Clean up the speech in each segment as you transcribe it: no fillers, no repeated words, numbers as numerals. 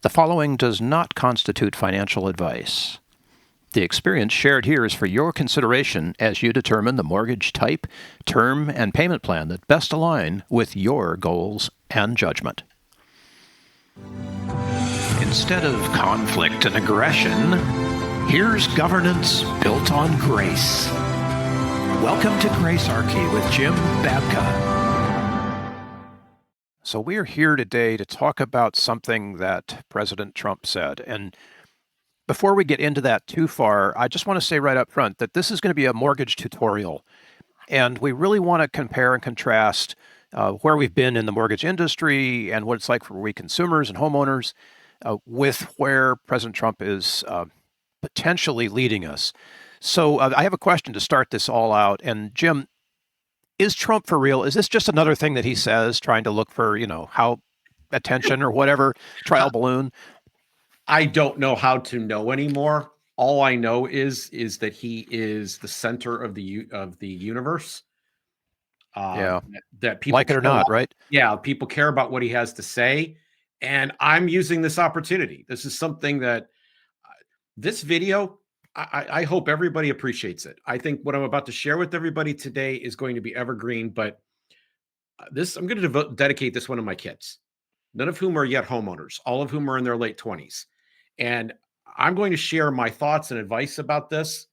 The following does not constitute financial advice. The experience shared here is for your consideration as you determine the mortgage type, term, and payment plan that best align with your goals and judgment. Instead of conflict and aggression, here's governance built on grace. Welcome to Gracearchy with Jim Babka. So we're here today to talk about something that President Trump said. And before we get into that too far, I just want to say right up front that this is going to be a mortgage tutorial. And we really want to compare and contrast where we've been in the mortgage industry and what it's like for we consumers and homeowners with where President Trump is potentially leading us. So I have a question to start this all out. And Jim, is Trump for real? Is this just another thing that he says, trying to look for, how attention or whatever, trial balloon? I don't know how to know anymore. All I know is that he is the center of the universe. That people like it or not, right? Yeah, people care about what he has to say, and I'm using this opportunity. This is something that this video, I hope everybody appreciates it. I think what I'm about to share with everybody today is going to be evergreen, but I'm going to dedicate this one to my kids, none of whom are yet homeowners, all of whom are in their late 20s. And I'm going to share my thoughts and advice about this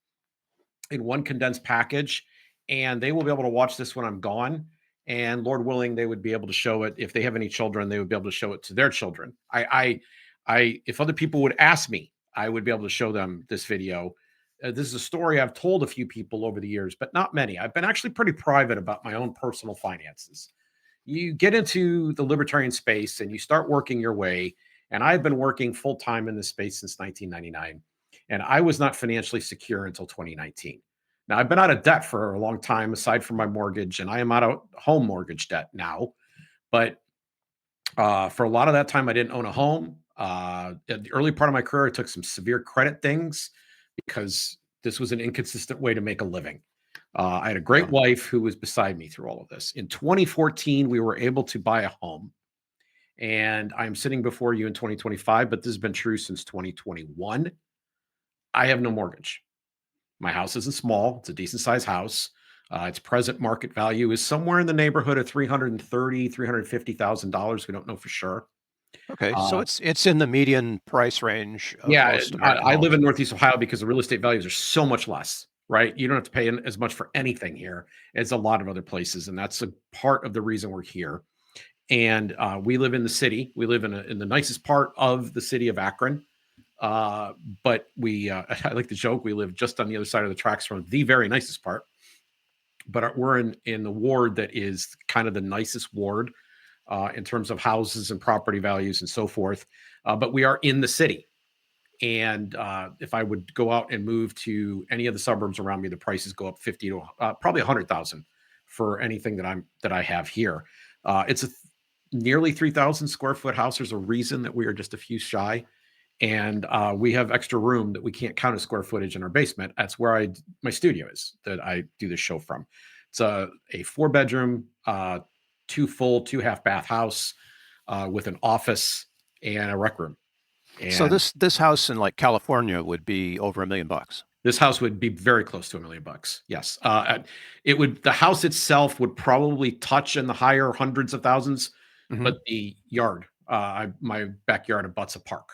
in one condensed package, and they will be able to watch this when I'm gone. And Lord willing, they would be able to show it. If they have any children, they would be able to show it to their children. If other people would ask me, I would be able to show them this video. This is a story I've told a few people over the years, but not many. I've been actually pretty private about my own personal finances. You get into the libertarian space and you start working your way. And I've been working full time in this space since 1999. And I was not financially secure until 2019. Now, I've been out of debt for a long time, aside from my mortgage, and I am out of home mortgage debt now. But for a lot of that time, I didn't own a home. At the early part of my career, I took some severe credit things because this was an inconsistent way to make a living. I had a great wife who was beside me through all of this. In 2014, we were able to buy a home. And I'm sitting before you in 2025, but this has been true since 2021. I have no mortgage. My house isn't small. It's a decent sized house. Its present market value is somewhere in the neighborhood of $330,000, $350,000. We don't know for sure. Okay, so it's in the median price range of most American I live homes. in Northeast Ohio because the real estate values are so much less, right? You don't have to pay as much for anything here as a lot of other places, and that's a part of the reason we're here. And we live in the city. We live in the nicest part of the city of Akron. But I like to joke, we live just on the other side of the tracks from the very nicest part. But we're in the ward that is kind of the nicest ward in terms of houses and property values and so forth. But we are in the city. And if I would go out and move to any of the suburbs around me, the prices go up 50 to probably 100,000 for anything that I have here. It's a nearly 3,000 square foot house. There's a reason that we are just a few shy. And we have extra room that we can't count as square footage in our basement. That's where my studio is that I do this show from. It's a 4-bedroom, 2 full, 2 half bath house with an office and a rec room. And so this house in like California would be over $1 million. This house would be very close to $1 million. Yes. The house itself would probably touch in the higher hundreds of thousands, but the yard, my backyard abuts a park.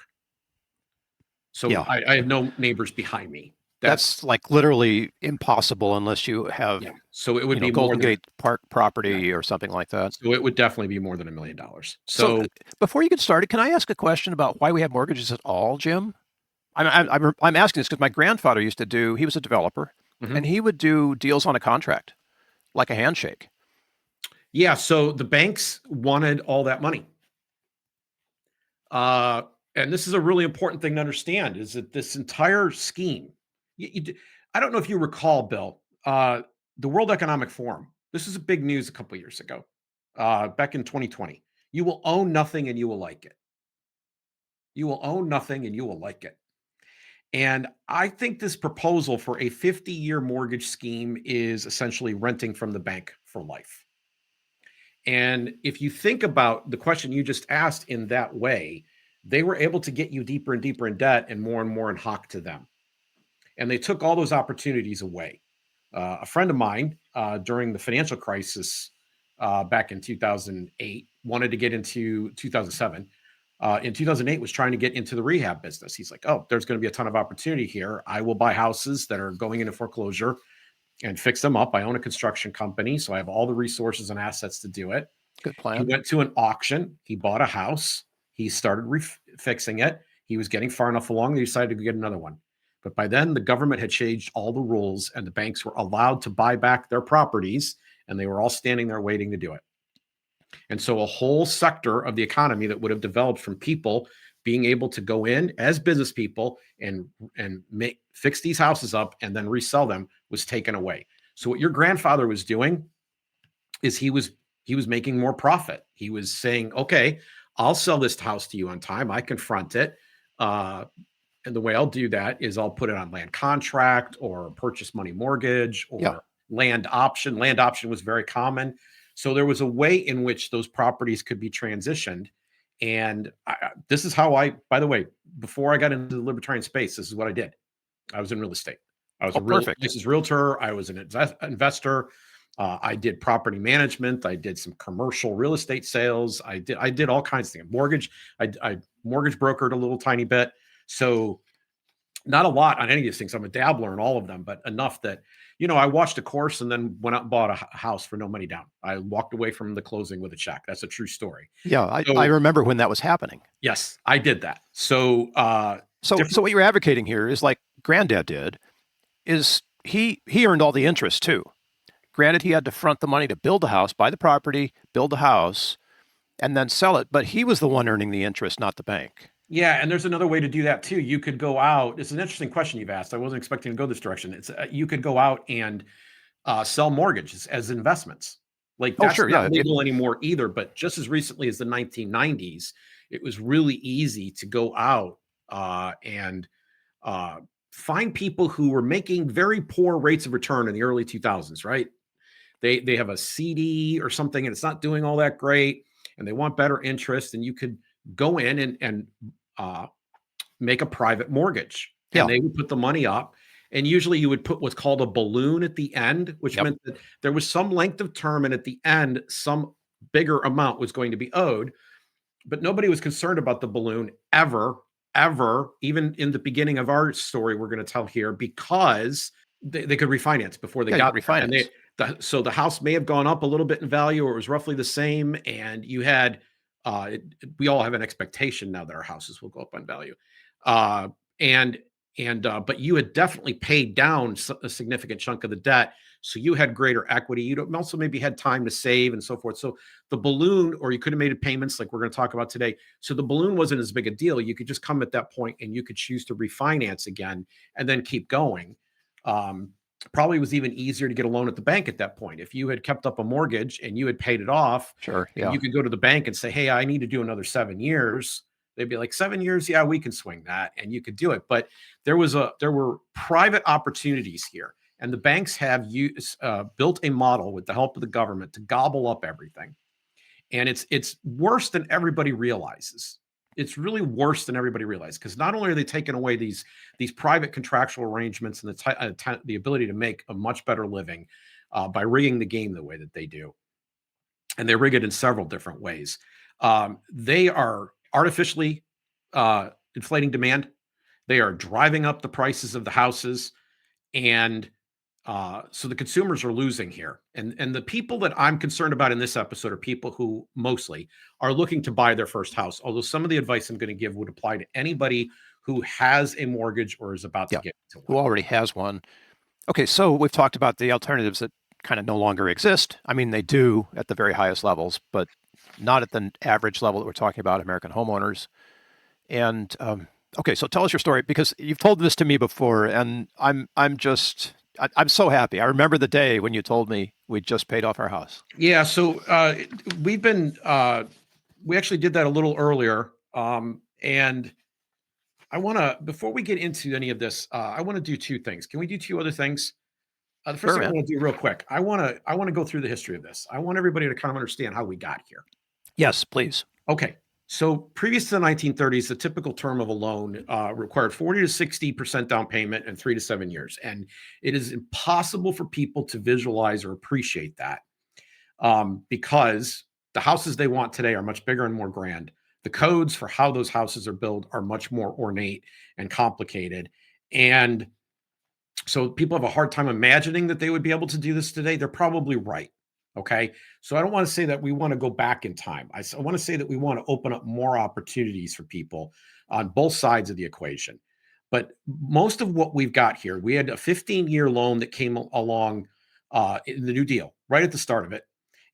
So yeah. I have no neighbors behind me. That's like literally impossible unless you have, so it would be Golden Gate Park property or something like that. So it would definitely be more than $1 million. So before you get started, can I ask a question about why we have mortgages at all, Jim? I'm asking this because my grandfather used to he was a developer, and he would do deals on a contract, like a handshake. Yeah, so the banks wanted all that money. And this is a really important thing to understand, is that this entire scheme, I don't know if you recall, Bill, the World Economic Forum, this is a big news a couple of years ago, back in 2020. You will own nothing and you will like it. You will own nothing and you will like it. And I think this proposal for a 50-year mortgage scheme is essentially renting from the bank for life. And if you think about the question you just asked in that way, they were able to get you deeper and deeper in debt and more in hock to them. And they took all those opportunities away. A friend of mine during the financial crisis back in 2008 wanted to get into 2007. In 2008 was trying to get into the rehab business. He's like, oh, there's going to be a ton of opportunity here. I will buy houses that are going into foreclosure and fix them up. I own a construction company, so I have all the resources and assets to do it. Good He plan. went to an auction. He bought a house. He started fixing it. He was getting far enough along that he decided to get another one. But by then, the government had changed all the rules, and the banks were allowed to buy back their properties, and they were all standing there waiting to do it. And so, a whole sector of the economy that would have developed from people being able to go in as business people and fix these houses up and then resell them was taken away. So, what your grandfather was doing is he was making more profit. He was saying, okay, I'll sell this house to you on time. I confront it. And the way I'll do that is I'll put it on land contract or purchase money mortgage Yeah. or land option. Land option was very common. So there was a way in which those properties could be transitioned. And this is how by the way, before I got into the libertarian space, this is what I did. I was in real estate. I was Oh, a real perfect. licensed realtor. I was an investor. I did property management. I did some commercial real estate sales. I did all kinds of things. Mortgage. I mortgage brokered a little tiny bit. So not a lot on any of these things. I'm a dabbler in all of them, but enough that I watched a course and then went out and bought a house for no money down. I walked away from the closing with a check. That's a true story. Yeah, I So remember when that was happening. yes, I did that. So So what you're advocating here is like Granddad did, is he earned all the interest too. Granted, he had to front the money to build the house, buy the property, build the house, and then sell it, but he was the one earning the interest, not the bank. yeah, and there's another way to do that too. You could go out. It's an interesting question you've asked. I wasn't expecting to go this direction. It's you could go out and sell mortgages as investments. Like Oh, that's sure, not yeah. legal anymore either. But just as recently as the 1990s, it was really easy to go out and find people who were making very poor rates of return in the early 2000s. Right? They have a CD or something, and it's not doing all that great, and they want better interest, and you could go in and uh, make a private mortgage, and Yeah. they would put the money up. And usually you would put what's called a balloon at the end, which Yep. meant that there was some length of term, and at the end, some bigger amount was going to be owed. But nobody was concerned about the balloon ever, even in the beginning of our story we're going to tell here, because they could refinance before they Yeah, you got could there. And refinance. so the house may have gone up a little bit in value, or it was roughly the same. And you had, we all have an expectation now that our houses will go up on value. Uh, and but you had definitely paid down a significant chunk of the debt, so you had greater equity. You also maybe had time to save and so forth. So the balloon, or you could have made payments like we're going to talk about today. So the balloon wasn't as big a deal. You could just come at that point and you could choose to refinance again and then keep going. Probably was even easier to get a loan at the bank at that point. If you had kept up a mortgage and you had paid it off, Sure, and yeah. you could go to the bank and say, hey, I need to do another 7 years. They'd be like, 7 years, yeah, we can swing that, and you could do it. But there were private opportunities here, and the banks have built a model with the help of the government to gobble up everything, and it's worse than everybody realizes. It's really worse than everybody realizes, because not only are they taking away these private contractual arrangements and the ability to make a much better living by rigging the game the way that they do, and they rig it in several different ways. They are artificially inflating demand. They are driving up the prices of the houses, and so the consumers are losing here. And the people that I'm concerned about in this episode are people who mostly are looking to buy their first house. Although some of the advice I'm going to give would apply to anybody who has a mortgage or is about to Yeah. get into Who one. already has one. Okay, so we've talked about the alternatives that kind of no longer exist. I mean, they do at the very highest levels, but not at the average level that we're talking about, American homeowners. And okay, so tell us your story, because you've told this to me before, and I'm I'm so happy. I remember the day when you told me we just paid off our house. Yeah, so we've been we actually did that a little earlier, and I want to, before we get into any of this, I want to do two things. Can we do two other things? The first Sure, thing I man. want to do real quick, I want to go through the history of this. I want everybody to kind of understand how we got here. Yes, please. Okay. So previous to the 1930s, the typical term of a loan required 40 to 60% down payment and 3 to 7 years. And it is impossible for people to visualize or appreciate that because the houses they want today are much bigger and more grand. The codes for how those houses are built are much more ornate and complicated. And so people have a hard time imagining that they would be able to do this today. They're probably right. Okay. So I don't want to say that we want to go back in time. I want to say that we want to open up more opportunities for people on both sides of the equation. But most of what we've got here, we had a 15-year loan that came along in the New Deal right at the start of it.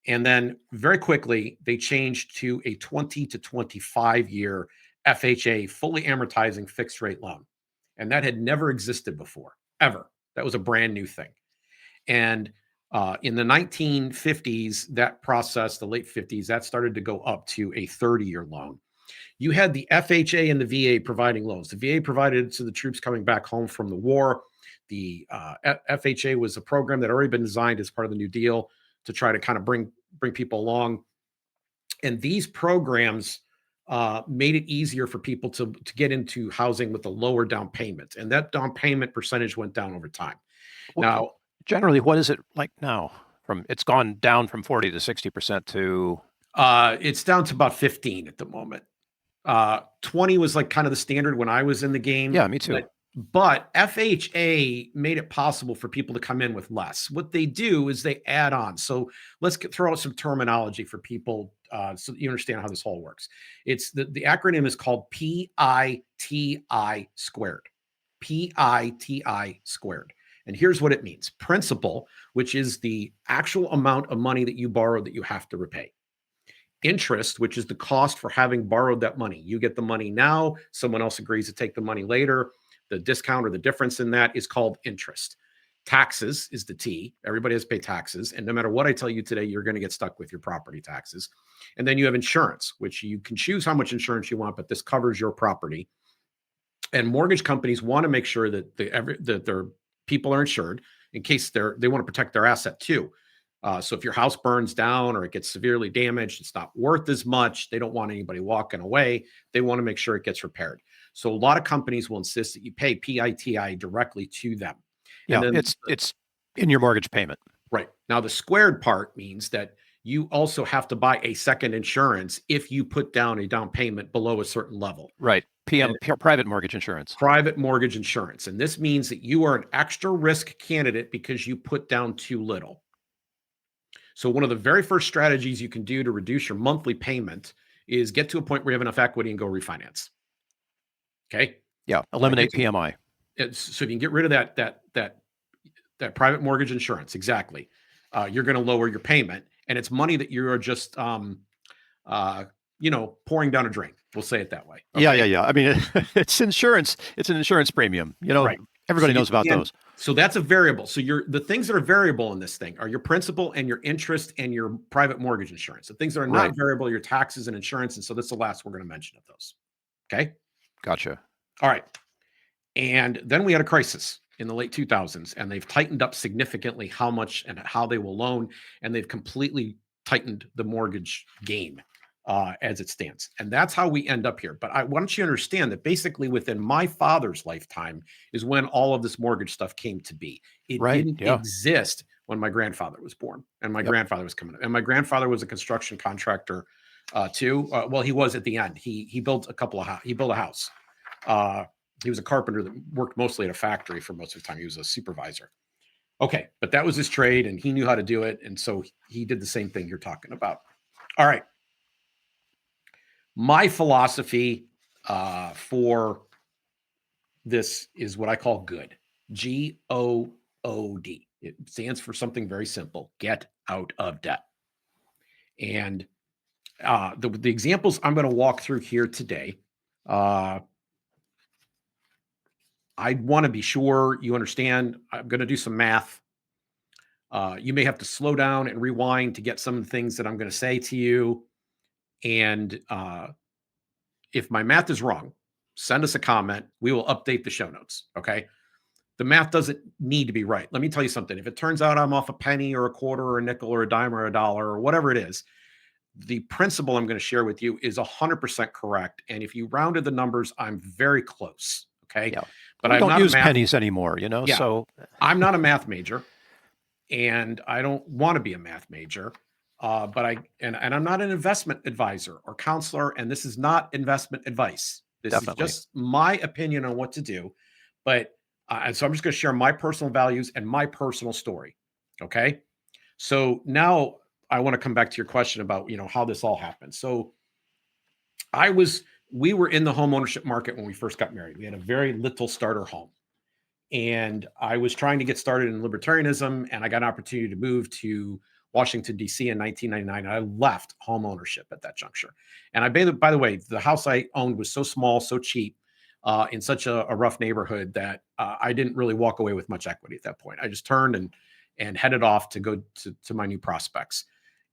And then very quickly, they changed to a 20 to 25-year FHA, fully amortizing fixed rate loan. And that had never existed before, ever. That was a brand new thing. And in the 1950s, that process, the late 50s, that started to go up to a 30-year loan. You had the FHA and the VA providing loans. The VA provided to the troops coming back home from the war. The FHA was a program that had already been designed as part of the New Deal to try to kind of bring people along. And these programs made it easier for people to get into housing with a lower down payment. And that down payment percentage went down over time. Now, generally, what is it like now? It's gone down from 40 to 60% to it's down to about 15 at the moment. 20 was like kind of the standard when I was in the game. Yeah, me too. But FHA made it possible for people to come in with less. What they do is they add on. So let's throw out some terminology for people so that you understand how this whole works. It's the acronym is called PITI squared. PITI squared. And here's what it means. Principal, which is the actual amount of money that you borrow that you have to repay. Interest, which is the cost for having borrowed that money. You get the money now, someone else agrees to take the money later. The discount or the difference in that is called interest. Taxes is the T. Everybody has to pay taxes. And no matter what I tell you today, you're going to get stuck with your property taxes. And then you have insurance, which you can choose how much insurance you want, but this covers your property. And mortgage companies want to make sure that their people are insured in case they want to protect their asset too. So if your house burns down or it gets severely damaged, it's not worth as much. They don't want anybody walking away. They want to make sure it gets repaired. So a lot of companies will insist that you pay PITI directly to them. Yeah, and then, it's in your mortgage payment. Right. Now, the squared part means that you also have to buy a second insurance if you put down a down payment below a certain level. Right. Private mortgage insurance. Private mortgage insurance. And this means that you are an extra risk candidate because you put down too little. So one of the very first strategies you can do to reduce your monthly payment is get to a point where you have enough equity and go refinance. Okay. Yeah. Eliminate PMI. So if you can get rid of that private mortgage insurance, exactly, you're going to lower your payment, and it's money that you are just, pouring down a drain. We'll say it that way. Okay? Yeah. I mean, it's insurance. It's an insurance premium. Right. Everybody knows about those. So that's a variable. So the things that are variable in this thing are your principal and your interest and your private mortgage insurance. The things that are not variable, your taxes and insurance. And so that's the last we're going to mention of those. Okay. Gotcha. All right. And then we had a crisis in the late 2000s, and they've tightened up significantly how much and how they will loan. And they've completely tightened the mortgage game as it stands. And that's how we end up here. But I want you to understand that basically within my father's lifetime is when all of this mortgage stuff came to be. It didn't exist when my grandfather was born and my grandfather was coming up. And my grandfather was a construction contractor too. Well, he was at the end. He built he built a house. He was a carpenter that worked mostly at a factory for most of the time. He was a supervisor. Okay. But that was his trade and he knew how to do it. And so he did the same thing you're talking about. All right. My philosophy for this is what I call good. G.O.O.D. It stands for something very simple. Get out of debt. And the examples I'm going to walk through here today, I want to be sure you understand. I'm going to do some math. You may have to slow down and rewind to get some of the things that I'm going to say to you. And if my math is wrong, send us a comment. We will update the show notes. Okay. The math doesn't need to be right. Let me tell you something. If it turns out I'm off a penny or a quarter or a nickel or a dime or a dollar or whatever it is, the principle I'm going to share with you is 100% correct. And if you rounded the numbers, I'm very close. Okay. Yeah. But We I'm don't not a use math. pennies anymore, you know, Yeah. so I'm not a math major, and I don't want to be a math major. But I'm not an investment advisor or counselor, and this is not investment advice. This is definitely. just my opinion on what to do. But and so I'm just going to share my personal values and my personal story. Okay. So now I want to come back to your question about, how this all happened. So we were in the home ownership market when we first got married. We had a very little starter home. And I was trying to get started in libertarianism, and I got an opportunity to move to Washington, D.C. in 1999. I left home ownership at that juncture. And by the way, the house I owned was so small, so cheap, in such a rough neighborhood that I didn't really walk away with much equity at that point. I just turned and headed off to go to my new prospects.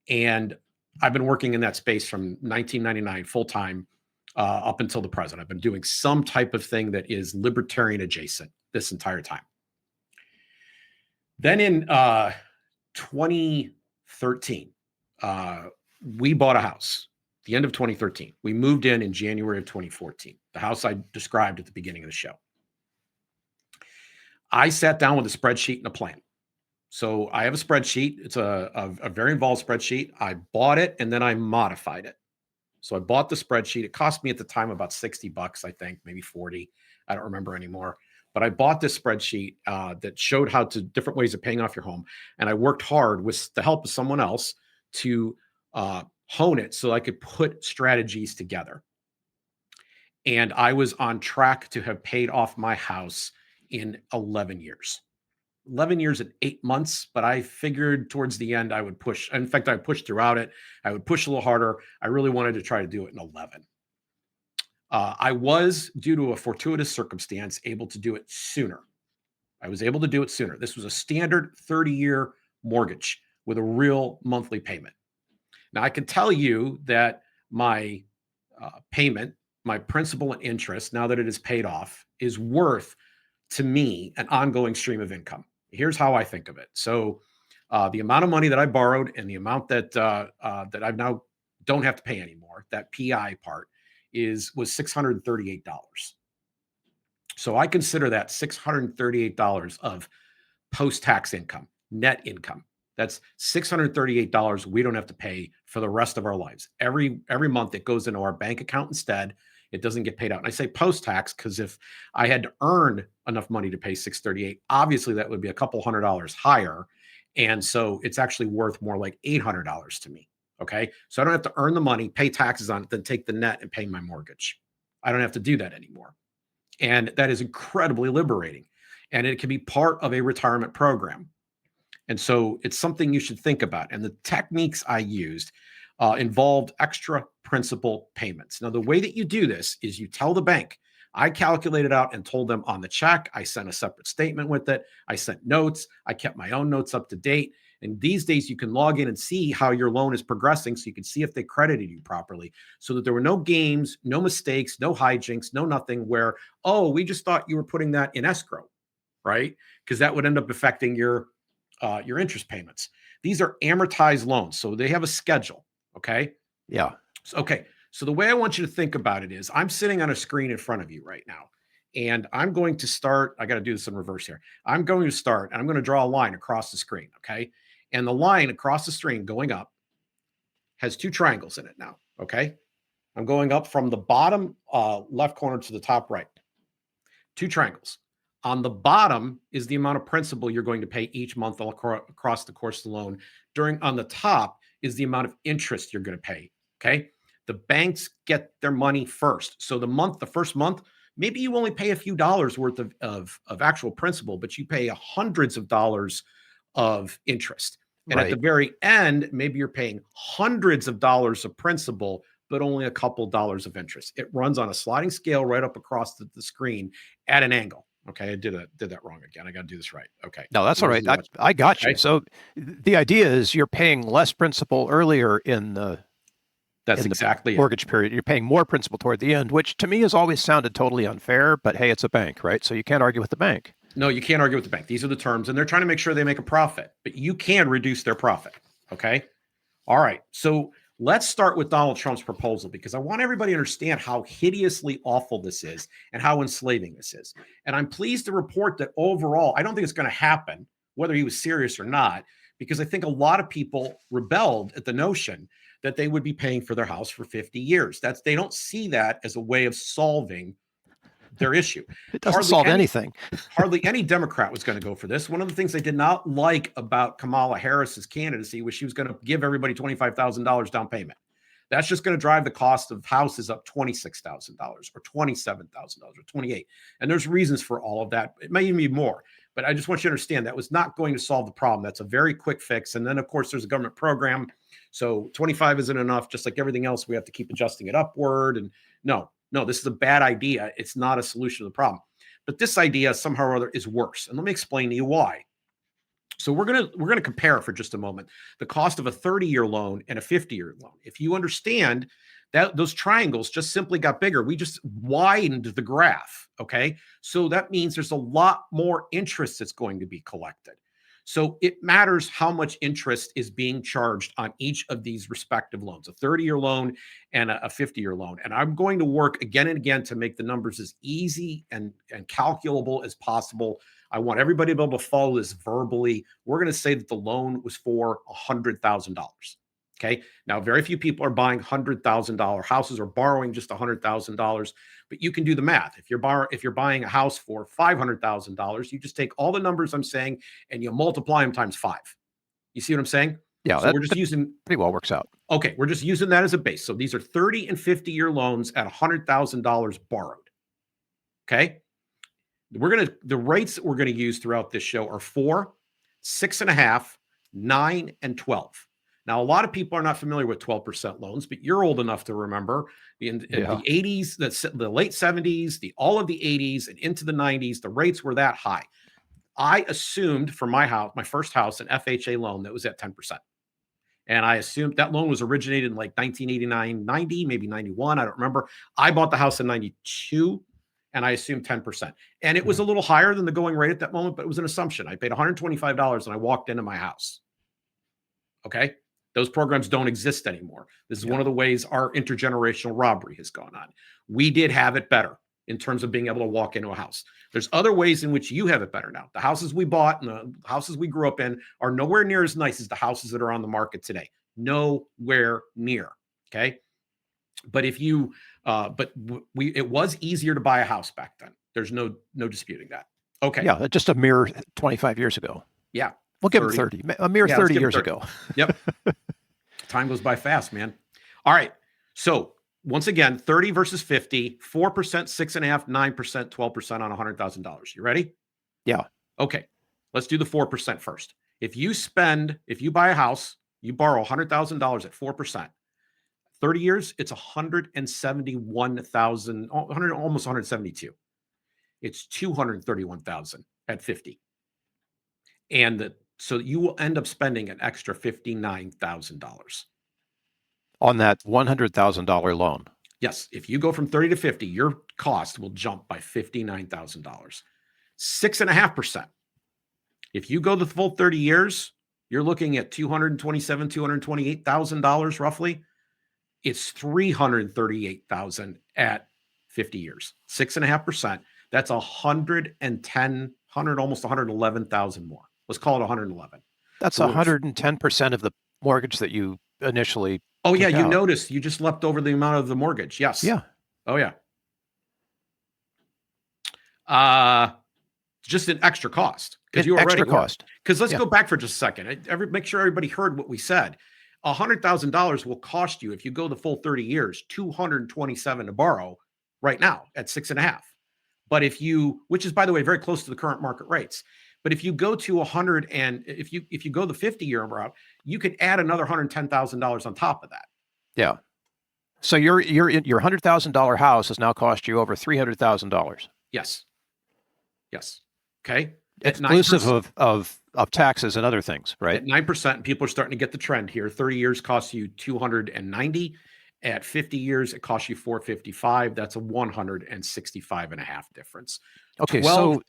And I've been working in that space from 1999 full time up until the present. I've been doing some type of thing that is libertarian adjacent this entire time. Then in 2013, we bought a house. The end of 2013, we moved in January of 2014. The house I described at the beginning of the show. I sat down with a spreadsheet and a plan. So I have a spreadsheet. It's a very involved spreadsheet. I bought it and then I modified it. So I bought the spreadsheet. It cost me at the time about $60, I think, maybe 40. I don't remember anymore. But I bought this spreadsheet that showed different ways of paying off your home. And I worked hard with the help of someone else to hone it so I could put strategies together. And I was on track to have paid off my house in 11 years. 11 years and 8 months, but I figured towards the end I would push. In fact, I pushed throughout it. I would push a little harder. I really wanted to try to do it in 11. I was, due to a fortuitous circumstance, able to do it sooner. I was able to do it sooner. This was a standard 30-year mortgage with a real monthly payment. Now, I can tell you that my payment, my principal and interest, now that it is paid off, is worth, to me, an ongoing stream of income. Here's how I think of it. So the amount of money that I borrowed and the amount that that I've now don't have to pay anymore, that PI part, was $638. So I consider that $638 of post-tax income, net income. That's $638 we don't have to pay for the rest of our lives. Every month it goes into our bank account instead. It doesn't get paid out. And I say post-tax because if I had to earn enough money to pay $638, obviously that would be a couple $100 higher. And so it's actually worth more like $800 to me. Okay. So I don't have to earn the money, pay taxes on it, then take the net and pay my mortgage. I don't have to do that anymore. And that is incredibly liberating. And it can be part of a retirement program. And so it's something you should think about. And the techniques I used involved extra principal payments. Now, the way that you do this is you tell the bank, I calculated out and told them on the check. I sent a separate statement with it. I sent notes. I kept my own notes up to date. And these days you can log in and see how your loan is progressing so you can see if they credited you properly, so that there were no games, no mistakes, no hijinks, no nothing where, oh, we just thought you were putting that in escrow, right? Because that would end up affecting your interest payments. These are amortized loans, so they have a schedule, okay? Yeah. Okay, so the way I want you to think about it is I'm sitting on a screen in front of you right now, and I'm going to start. I got to do this in reverse here. I'm going to start, and I'm going to draw a line across the screen, okay? And the line across the screen going up has two triangles in it now, okay? I'm going up from the bottom left corner to the top right. Two triangles. On the bottom is the amount of principal you're going to pay each month across the course of the loan. On the top is the amount of interest you're going to pay, okay? The banks get their money first. So the first month, maybe you only pay a few dollars worth of actual principal, but you pay hundreds of dollars of interest. And at the very end, maybe you're paying hundreds of dollars of principal, but only a couple dollars of interest. It runs on a sliding scale right up across the screen at an angle. Okay, I did that wrong again. I got to do this right. Okay. No, that's all right. I got you. So the idea is you're paying less principal earlier in the mortgage period. You're paying more principal toward the end, which to me has always sounded totally unfair, but hey, it's a bank, right? So you can't argue with the bank. No, you can't argue with the bank. These are the terms, and they're trying to make sure they make a profit, but you can reduce their profit. Okay. All right. So Let's start with Donald Trump's proposal, because I want everybody to understand how hideously awful this is and how enslaving this is. And I'm pleased to report that overall, I don't think it's going to happen, whether he was serious or not, because I think a lot of people rebelled at the notion that they would be paying for their house for 50 years. They don't see that as a way of solving their issue. It doesn't solve anything. Hardly any Democrat was going to go for this. One of the things I did not like about Kamala Harris's candidacy was she was going to give everybody $25,000 down payment. That's just going to drive the cost of houses up $26,000 or $27,000 or $28,000. And there's reasons for all of that. It may even be more, but I just want you to understand that was not going to solve the problem. That's a very quick fix. And then, of course, there's a government program. So 25 isn't enough. Just like everything else, we have to keep adjusting it upward. And no, this is a bad idea. It's not a solution to the problem. But this idea somehow or other is worse. And let me explain to you why. So we're gonna compare for just a moment the cost of a 30-year loan and a 50-year loan. If you understand that those triangles just simply got bigger, we just widened the graph. Okay, so that means there's a lot more interest that's going to be collected. So it matters how much interest is being charged on each of these respective loans, a 30-year loan and a 50-year loan. And I'm going to work again and again to make the numbers as easy and calculable as possible. I want everybody to be able to follow this verbally. We're going to say that the loan was for $100,000. Okay. Now, very few people are buying $100,000 houses or borrowing just $100,000, but you can do the math. If you're buying a house for $500,000, you just take all the numbers I'm saying and you multiply them times 5. You see what I'm saying? Yeah. So we're just using pretty well works out. Okay. We're just using that as a base. So these are 30 and 50-year loans at $100,000 borrowed. Okay. The rates that we're going to use throughout this show are 4, 6.5, 9, and 12. Now, a lot of people are not familiar with 12% loans, but you're old enough to remember in the 80s, the late 70s, all of the 80s and into the 90s, the rates were that high. I assumed for my first house, an FHA loan that was at 10%. And I assumed that loan was originated in like 1989, 90, maybe 91. I don't remember. I bought the house in 92 and I assumed 10%. And it was a little higher than the going rate at that moment, but it was an assumption. I paid $125 and I walked into my house. Okay. Those programs don't exist anymore. This is one of the ways our intergenerational robbery has gone on. We did have it better in terms of being able to walk into a house. There's other ways in which you have it better now. The houses we bought and the houses we grew up in are nowhere near as nice as the houses that are on the market today. Nowhere near. Okay. But it was easier to buy a house back then. There's no disputing that. Okay. Yeah. Just a mere 25 years ago. Yeah. We'll give him 30. A mere 30 years ago. Yep. Time goes by fast, man. All right. So once again, 30 versus 50, 4%, 6.5%, 9%, 12% on $100,000. You ready? Yeah. Okay. Let's do the 4% first. If you buy a house, you borrow $100,000 at 4%. 30 years, it's 171,000, almost 172. It's 231,000 at 50. So you will end up spending an extra $59,000 on that $100,000 loan. Yes. If you go from 30 to 50, your cost will jump by $59,000. 6.5%. If you go the full 30 years, you're looking at $228,000 roughly. It's $338,000 at 50 years. 6.5%. That's almost 111,000 more. Let's call it 111. That's 110% of the mortgage that you initially. Oh yeah, you noticed you just leapt over the amount of the mortgage. Yes. Yeah. Oh yeah. Just an extra cost because you already cost. Because let's go back for just a second. Make sure everybody heard what we said. $100,000 will cost you if you go the full 30 years, $227 to borrow right now at 6.5. But which is by the way very close to the current market rates. But if you go to 100 and if you go the 50-year route, you could add another $110,000 on top of that. Yeah. So your $100,000 house has now cost you over $300,000. Yes. Yes. Okay. Exclusive of taxes and other things, right? At 9%, people are starting to get the trend here. 30 years costs you $290. At 50 years, it costs you $455. That's a $165.5 difference. Okay. 12, so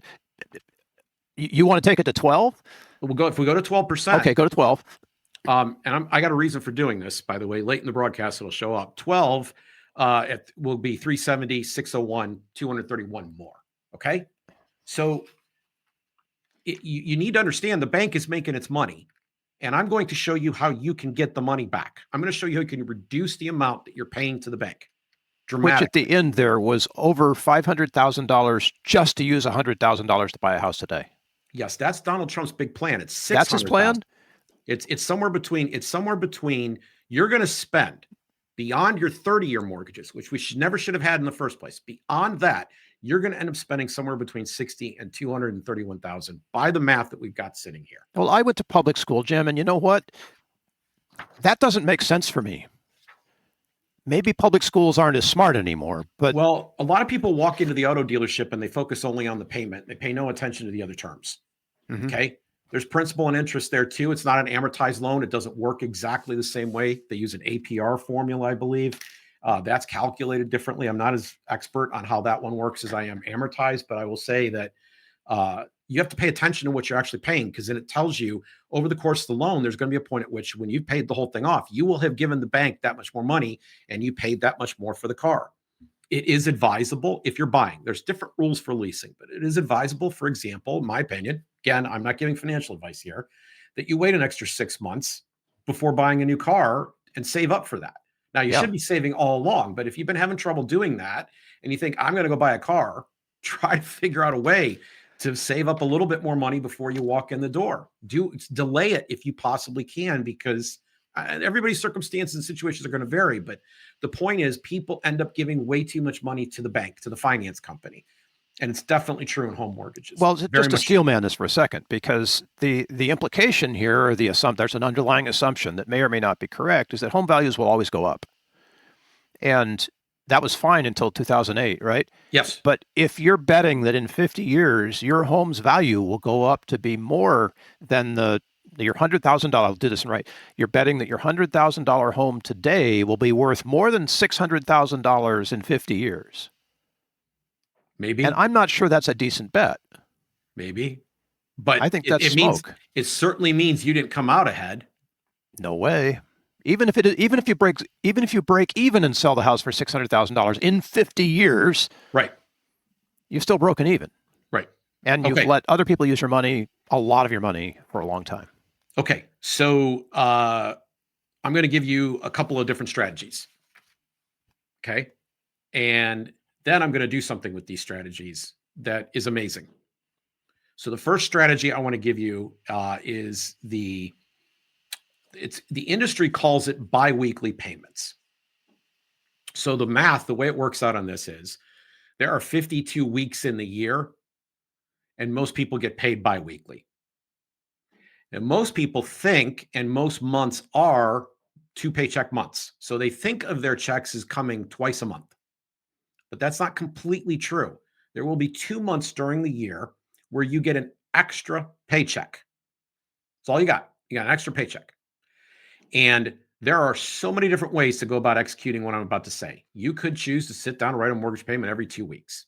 you want to take it to 12? If we go to 12%. Okay, go to 12. I got a reason for doing this, by the way. Late in the broadcast, it'll show up. 12 will be 370, 601, 231 more. Okay. So you need to understand the bank is making its money. And I'm going to show you how you can get the money back. I'm going to show you how you can reduce the amount that you're paying to the bank Which at dramatically. the end there was over $500,000 just to use $100,000 to buy a house today. Yes, that's Donald Trump's big plan. It's 600,000. That's his plan? It's somewhere between you're going to spend beyond your 30-year mortgages, which we never should have had in the first place. Beyond that, you're going to end up spending somewhere between 60 and 231,000 by the math that we've got sitting here. Well, I went to public school, Jim, and you know what? That doesn't make sense for me. Maybe public schools aren't as smart anymore, but well, a lot of people walk into the auto dealership and they focus only on the payment. They pay no attention to the other terms. Mm-hmm. Okay. There's principal and interest there too. It's not an amortized loan. It doesn't work exactly the same way. They use an APR formula, I believe. That's calculated differently. I'm not as expert on how that one works as I am amortized, but I will say that you have to pay attention to what you're actually paying, because then it tells you over the course of the loan, there's going to be a point at which when you've paid the whole thing off, you will have given the bank that much more money and you paid that much more for the car. It is advisable if you're buying. There's different rules for leasing, but it is advisable, for example, in my opinion, again, I'm not giving financial advice here, that you wait an extra 6 months before buying a new car and save up for that. Now, you should be saving all along, but if you've been having trouble doing that and you think, I'm going to go buy a car, try to figure out a way to save up a little bit more money before you walk in the door. Delay it if you possibly can, because everybody's circumstances and situations are going to vary. But the point is, people end up giving way too much money to the bank, to the finance company. And it's definitely true in home mortgages. Well, just to steel man this for a second, because the implication here, or there's an underlying assumption that may or may not be correct, is that home values will always go up. And that was fine until 2008, right? Yes. But if you're betting that in 50 years, your home's value will go up to be more than your $100,000, I'll do this right. You're betting that your $100,000 home today will be worth more than $600,000 in 50 years. Maybe. And I'm not sure that's a decent bet. Maybe. But I think that's smoke. It certainly means you didn't come out ahead. No way. Even if you break even and sell the house for $600,000 in 50 years, right, you've still broken even. Right. And you've let other people use your money, a lot of your money, for a long time. Okay. So I'm going to give you a couple of different strategies. Okay. And then I'm going to do something with these strategies that is amazing. So the first strategy I want to give you is the industry calls it biweekly payments. So the math, the way it works out on this is there are 52 weeks in the year, and most people get paid biweekly. And most people think, and most months are 2 paycheck months. So they think of their checks as coming twice a month. But that's not completely true. There will be 2 months during the year where you get an extra paycheck. That's all you got. You got an extra paycheck. And there are so many different ways to go about executing what I'm about to say. You could choose to sit down and write a mortgage payment every 2 weeks.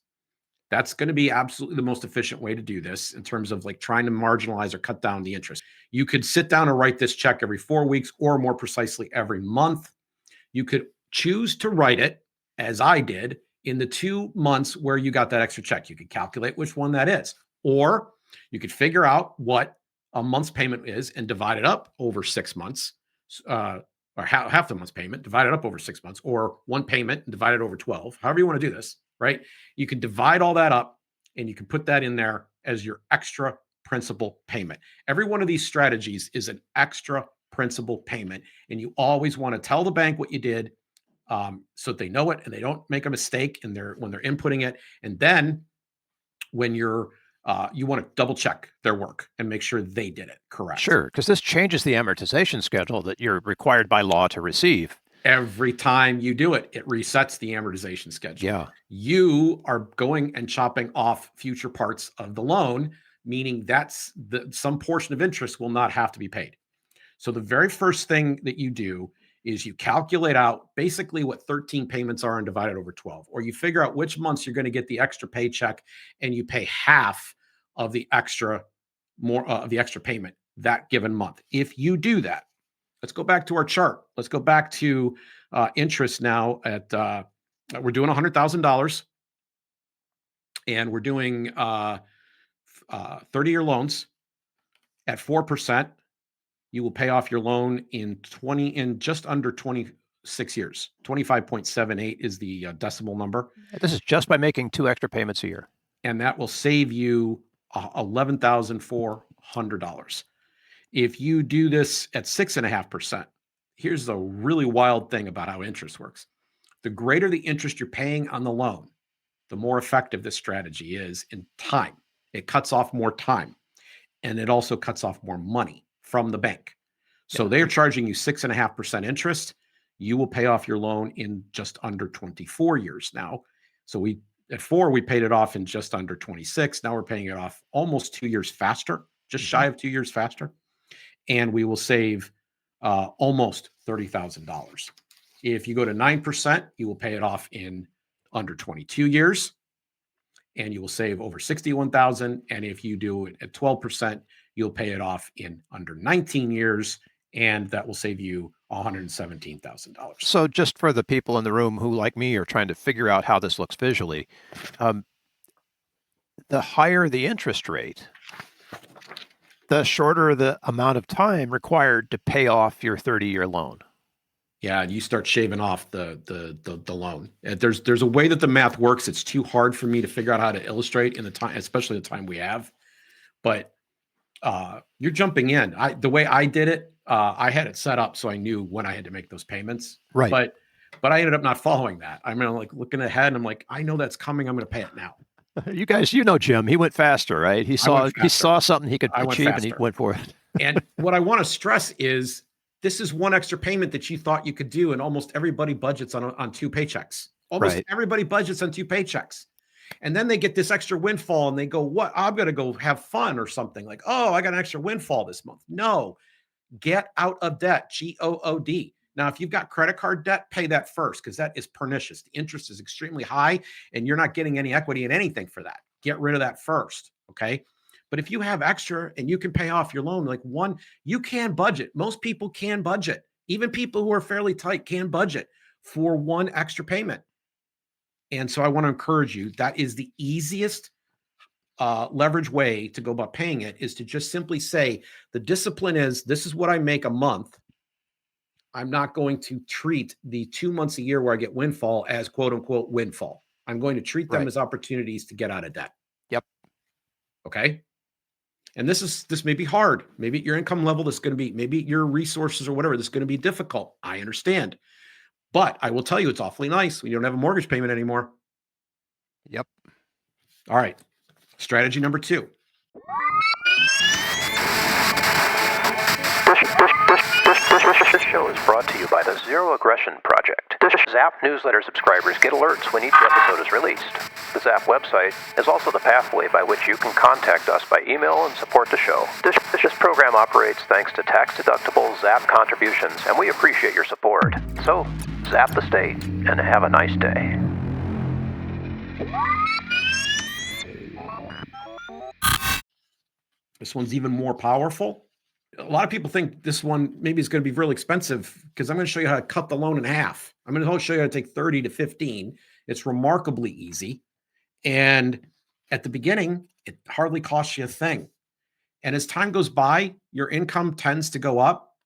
That's going to be absolutely the most efficient way to do this in terms of like trying to marginalize or cut down the interest. You could sit down and write this check every 4 weeks, or more precisely every month. You could choose to write it, as I did, in the 2 months where you got that extra check. You could calculate which one that is, or you could figure out what a month's payment is and divide it up over 6 months, or half the month's payment, divide it up over 6 months, or one payment and divide it over 12, however you want to do this, right? You can divide all that up and you can put that in there as your extra principal payment. Every one of these strategies is an extra principal payment. And you always want to tell the bank what you did, so that they know it and they don't make a mistake when they're inputting it. And then when you want to double check their work and make sure they did it correct. Sure, because this changes the amortization schedule that you're required by law to receive. Every time you do it, it resets the amortization schedule. Yeah. You are going and chopping off future parts of the loan, meaning some portion of interest will not have to be paid. So the very first thing that you do is you calculate out basically what 13 payments are and divide it over 12, or you figure out which months you're going to get the extra paycheck and you pay half of the extra payment that given month. If you do that, Let's go back to our chart. Let's go back to interest now at, we're doing $100,000 and we're doing 30-year loans at 4%. You will pay off your loan in just under 26 years. 25.78 is the decimal number. This is just by making 2 extra payments a year. And that will save you $11,400. If you do this at 6.5%, here's the really wild thing about how interest works. The greater the interest you're paying on the loan, the more effective this strategy is in time. It cuts off more time, and it also cuts off more money from the bank. So they're charging you 6.5% interest. You will pay off your loan in just under 24 years now. So at 4, we paid it off in just under 26. Now we're paying it off almost 2 years faster, just shy of 2 years faster. And we will save almost $30,000. If you go to 9%, you will pay it off in under 22 years, and you will save over $61,000. And if you do it at 12%, you'll pay it off in under 19 years, and that will save you $117,000. So just for the people in the room who, like me, are trying to figure out how this looks visually, the higher the interest rate, the shorter the amount of time required to pay off your 30-year loan. Yeah, and you start shaving off the loan. There's a way that the math works. It's too hard for me to figure out how to illustrate in the time, especially the time we have. But you're jumping in. The way I did it, I had it set up so I knew when I had to make those payments. Right. But I ended up not following that. I'm like looking ahead, and I'm like, I know that's coming. I'm going to pay it now. You guys, Jim, he went faster, right? He saw something he could achieve, and he went for it. And what I want to stress is this is one extra payment that you thought you could do, and almost everybody budgets on 2 paychecks. Almost everybody budgets on 2 paychecks. And then they get this extra windfall and they go, what? I'm going to go have fun or something like, oh, I got an extra windfall this month. No, get out of debt, G.O.O.D. Now, if you've got credit card debt, pay that first because that is pernicious. The interest is extremely high and you're not getting any equity in anything for that. Get rid of that first, okay? But if you have extra and you can pay off your loan, you can budget. Most people can budget. Even people who are fairly tight can budget for one extra payment. And so I want to encourage you, that is the easiest leverage way to go about paying it, is to just simply say, the discipline is, this is what I make a month. I'm not going to treat the 2 months a year where I get windfall as quote unquote windfall. I'm going to treat them as opportunities to get out of debt. Yep. Okay. And this may be hard. Maybe at your income level, this is going to be, maybe your resources or whatever, this is going to be difficult. I understand. But I will tell you, it's awfully nice when you don't have a mortgage payment anymore. Yep. All right. Strategy number 2. This show is brought to you by the Zero Aggression Project. Zap newsletter subscribers get alerts when each episode is released. The Zap website is also the pathway by which you can contact us by email and support the show. This program operates thanks to tax-deductible Zap contributions, and we appreciate your support. So, zap the state, and have a nice day. This one's even more powerful. A lot of people think this one maybe is going to be really expensive because I'm going to show you how to cut the loan in half. I'm going to show you how to take 30 to 15. It's remarkably easy. And at the beginning, it hardly costs you a thing. And as time goes by, your income tends to go up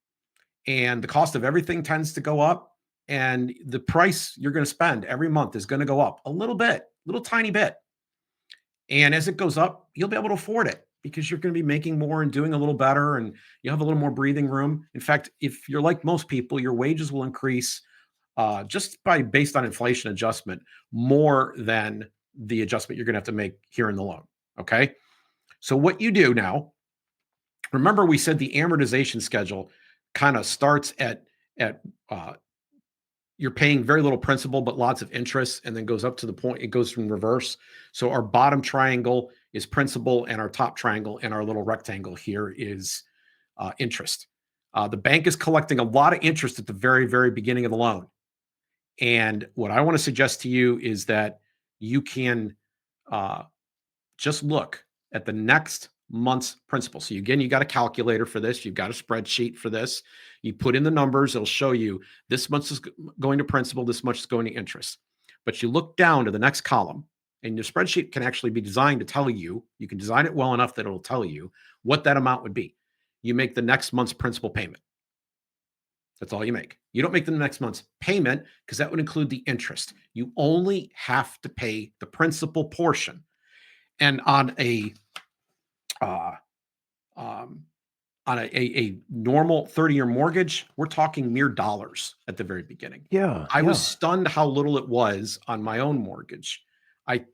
and the cost of everything tends to go up. And the price you're going to spend every month is going to go up a little bit, little tiny bit. And as it goes up, you'll be able to afford it, because you're going to be making more and doing a little better, and you have a little more breathing room. In fact, if you're like most people, your wages will increase just based on inflation adjustment more than the adjustment you're going to have to make here in the loan. Okay. So what you do now, remember we said the amortization schedule kind of starts at you're paying very little principal, but lots of interest, and then goes up to the point, it goes from reverse. So our bottom triangle is principal, and our top triangle and our little rectangle here is interest. The bank is collecting a lot of interest at the very, very beginning of the loan. And what I want to suggest to you is that you can just look at the next month's principal. So again, you got a calculator for this. You've got a spreadsheet for this. You put in the numbers. It'll show you this much is going to principal, this much is going to interest. But you look down to the next column, and your spreadsheet can actually be designed to tell you, you can design it well enough that it'll tell you what that amount would be. You make the next month's principal payment. That's all you make. You don't make the next month's payment because that would include the interest. You only have to pay the principal portion. And on a normal 30-year mortgage, we're talking mere dollars at the very beginning. Yeah. I was stunned how little it was on my own mortgage. I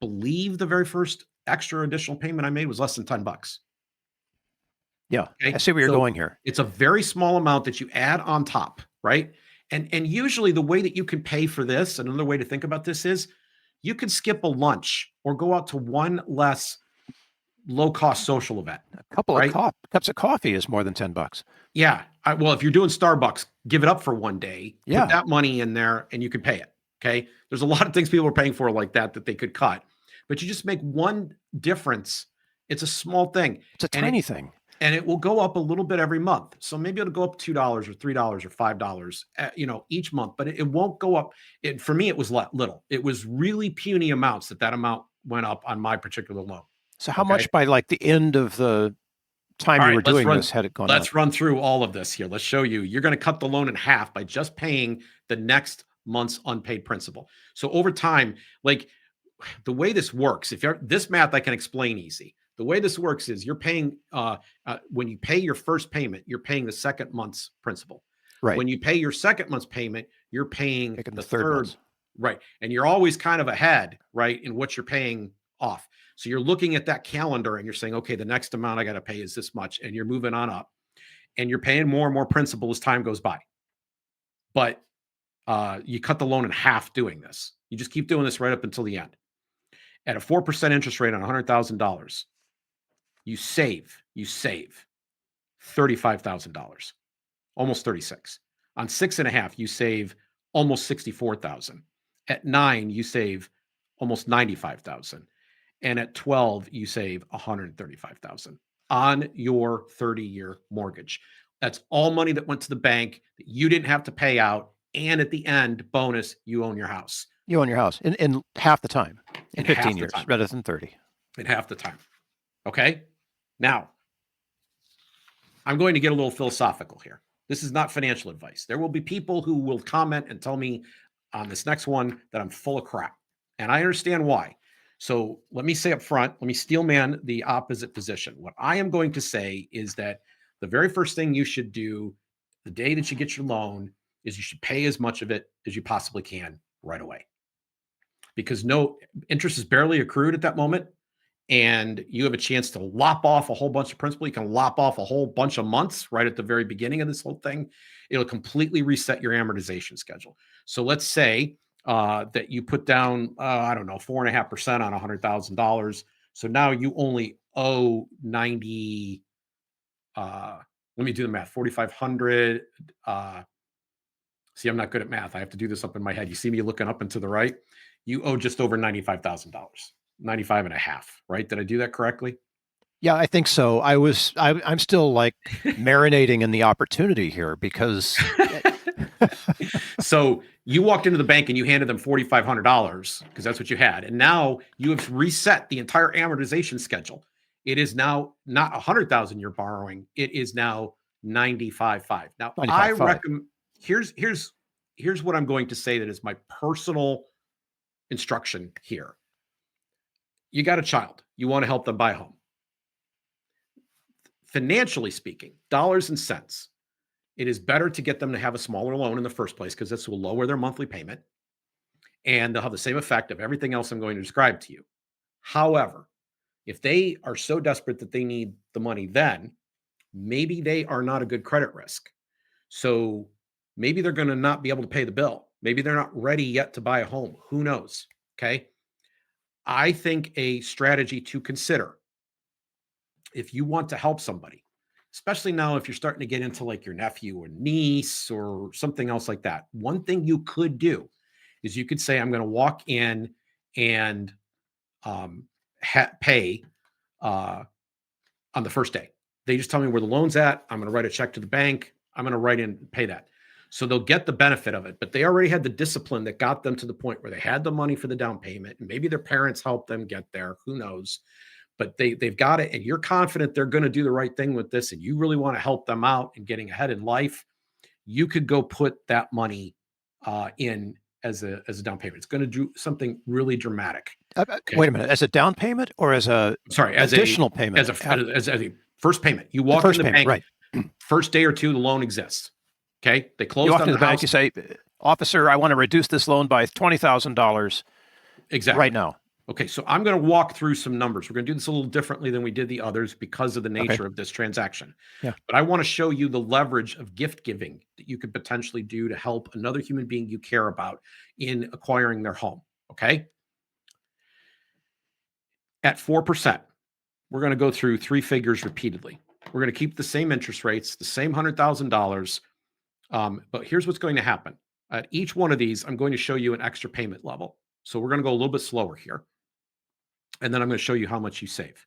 believe the very first extra additional payment I made was less than $10. Yeah. Okay? I see where you're So going here. it's a very small amount that you add on top, right? And usually the way that you can pay for this, another way to think about this is you could skip a lunch or go out to one less low-cost social event. A couple right? of cups of coffee is more than $10. Yeah. Well, if you're doing Starbucks, give it up for one day. Yeah. Put that money in there and you can pay it. Okay. There's a lot of things people are paying for like that they could cut. But you just make one difference. It's a small thing. It's a tiny thing. And it will go up a little bit every month. So maybe it'll go up $2 or $3 or $5, each month, but it won't go up. For me, it was little. It was really puny amounts that amount went up on my particular loan. So how much by like the end of the time you were doing this had it gone up? Let's run through all of this here. Let's show you. You're going to cut the loan in half by just paying the next month's unpaid principal. So over time, like the way this works, this math I can explain easy. The way this works is you're paying, when you pay your first payment, you're paying the second month's principal. Right. When you pay your second month's payment, you're paying the third. month. Right. And you're always kind of ahead, right, in what you're paying off. So you're looking at that calendar and you're saying, okay, the next amount I got to pay is this much. And you're moving on up and you're paying more and more principal as time goes by. But you cut the loan in half doing this. You just keep doing this right up until the end. At a 4% interest rate on $100,000, you save $35,000, almost 36. On 6.5, you save almost 64,000. At 9, you save almost 95,000. And at 12, you save 135,000 on your 30-year mortgage. That's all money that went to the bank that you didn't have to pay out. And at the end, bonus, you own your house. You own your house in half the time, in 15 years, rather than 30. In half the time. Okay? Now, I'm going to get a little philosophical here. This is not financial advice. There will be people who will comment and tell me on this next one that I'm full of crap. And I understand why. So let me say up front, let me steelman the opposite position. What I am going to say is that the very first thing you should do the day that you get your loan is you should pay as much of it as you possibly can right away. Because no interest is barely accrued at that moment. And you have a chance to lop off a whole bunch of principal. You can lop off a whole bunch of months right at the very beginning of this whole thing. It'll completely reset your amortization schedule. So let's say that you put down, 4.5% on $100,000. So now you only owe 90. Let me do the math. 4,500. See, I'm not good at math. I have to do this up in my head. You see me looking up and to the right. You owe just over $95,000. 95 and a half, right? Did I do that correctly? Yeah, I think so. I'm still like marinating in the opportunity here because. So you walked into the bank and you handed them $4,500 because that's what you had. And now you have reset the entire amortization schedule. It is now not 100,000 you're borrowing. It is now 95.5. Now I recommend, here's what I'm going to say that is my personal instruction here. You got a child. You want to help them buy a home. Financially speaking, dollars and cents, it is better to get them to have a smaller loan in the first place because this will lower their monthly payment and they'll have the same effect of everything else I'm going to describe to you. However, if they are so desperate that they need the money then, maybe they are not a good credit risk. So maybe they're going to not be able to pay the bill. Maybe they're not ready yet to buy a home. Who knows? Okay. I think a strategy to consider if you want to help somebody, especially now if you're starting to get into like your nephew or niece or something else like that, one thing you could do is you could say, I'm going to walk in and pay on the first day. They just tell me where the loan's at. I'm going to write a check to the bank. I'm going to write in and pay that. So they'll get the benefit of it, but they already had the discipline that got them to the point where they had the money for the down payment, and maybe their parents helped them get there. Who knows? But they've got it, and you're confident they're going to do the right thing with this, and you really want to help them out and getting ahead in life. You could go put that money in as a down payment. It's going to do something really dramatic. Okay. Wait a minute, as a down payment or as a additional payment? As a first payment. You walk in the bank, right? First day or two, the loan exists. Okay, they closed on the house. Bank, you say, officer, I want to reduce this loan by $20,000 exactly right now. Okay, so I'm going to walk through some numbers. We're going to do this a little differently than we did the others because of the nature of this transaction. Yeah. But I want to show you the leverage of gift giving that you could potentially do to help another human being you care about in acquiring their home. Okay. At 4%, we're going to go through three figures repeatedly. We're going to keep the same interest rates, the same $100,000. But here's what's going to happen. At each one of these, I'm going to show you an extra payment level. So we're going to go a little bit slower here. And then I'm going to show you how much you save.